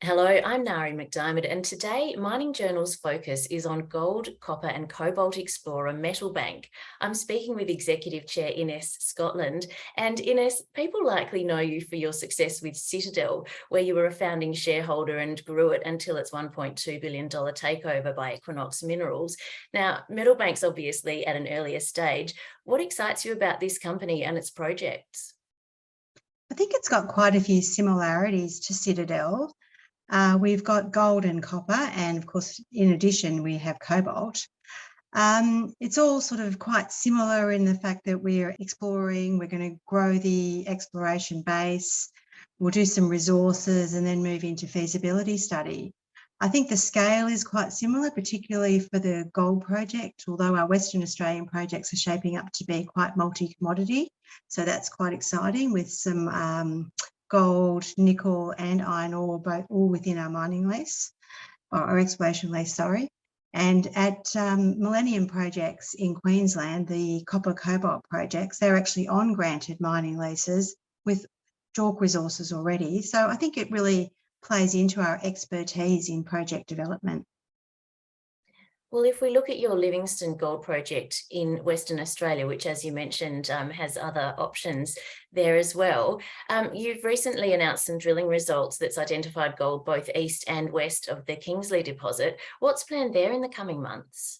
Hello, I'm Nari McDiarmid, and today Mining Journal's focus is on gold, copper and cobalt explorer Metal Bank. I'm speaking with Executive Chair Inés Scotland. And Inés, people likely know you for your success with Citadel, where you were a founding shareholder and grew it until its $1.2 billion takeover by Equinox Minerals. Now, Metal Bank's obviously at an earlier stage. What excites you about this company and its projects? I think it's got quite a few similarities to Citadel. We've got gold and copper, and of course, in addition, we have cobalt. It's all sort of quite similar in the fact that we're exploring, we're going to grow the exploration base, we'll do some resources and then move into feasibility study. I think the scale is quite similar, particularly for the gold project, although our Western Australian projects are shaping up to be quite multi-commodity. So that's quite exciting with some gold, nickel and iron ore, both all within our mining lease, or exploration lease, sorry. And at Millennium projects in Queensland, the copper-cobalt projects, they're actually on granted mining leases with JORC resources already. So I think it really plays into our expertise in project development. Well, if we look at your Livingstone gold project in Western Australia, which, as you mentioned, has other options there as well, you've recently announced some drilling results that's identified gold both east and west of the Kingsley deposit. What's planned there in the coming months?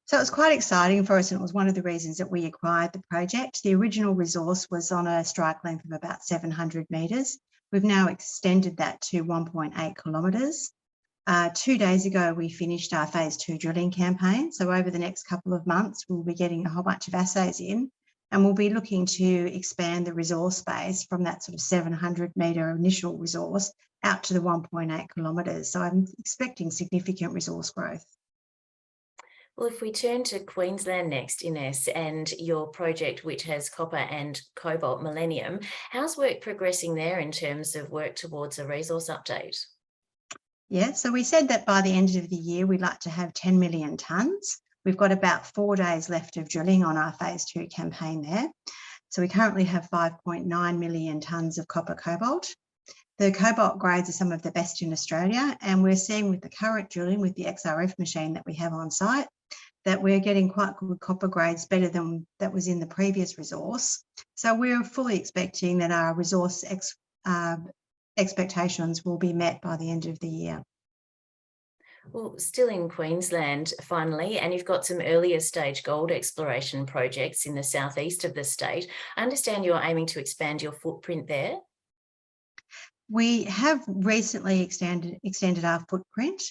So it was quite exciting for us, and it was one of the reasons that we acquired the project. The original resource was on a strike length of about 700 metres. We've now extended that to 1.8 kilometres. 2 days ago, we finished our phase 2 drilling campaign. So over the next couple of months, we'll be getting a whole bunch of assays in, and we'll be looking to expand the resource base from that sort of 700 metre initial resource out to the 1.8 kilometres. So I'm expecting significant resource growth. Well, if we turn to Queensland next, Inés, and your project, which has copper and cobalt Millennium, how's work progressing there in terms of work towards a resource update? Yeah, so we said that by the end of the year, we'd like to have 10 million tonnes. We've got about 4 days left of drilling on our phase 2 campaign there. So we currently have 5.9 million tonnes of copper cobalt. The cobalt grades are some of the best in Australia, and we're seeing with the current drilling with the XRF machine that we have on site that we're getting quite good copper grades, better than that was in the previous resource. So we're fully expecting that our resource expectations will be met by the end of the year. Well, still in Queensland, finally, and you've got some earlier stage gold exploration projects in the southeast of the state. I understand you're aiming to expand your footprint there. We have recently extended our footprint.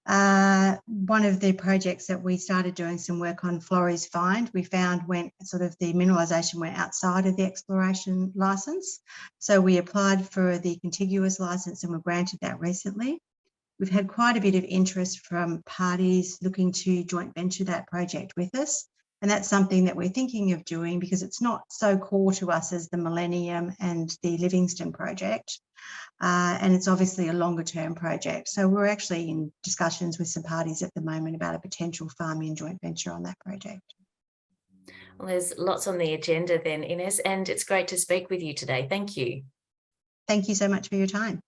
One of the projects that we started doing some work on, Florey's Find, we found went sort of the mineralisation went outside of the exploration licence. So we applied for the contiguous licence and were granted that recently. We've had quite a bit of interest from parties looking to joint venture that project with us. And that's something that we're thinking of doing because it's not so core to us as the Millennium and the Livingstone project. And it's obviously a longer term project. So we're actually in discussions with some parties at the moment about a potential farm-in joint venture on that project. Well, there's lots on the agenda then, Inés, and it's great to speak with you today. Thank you. Thank you so much for your time.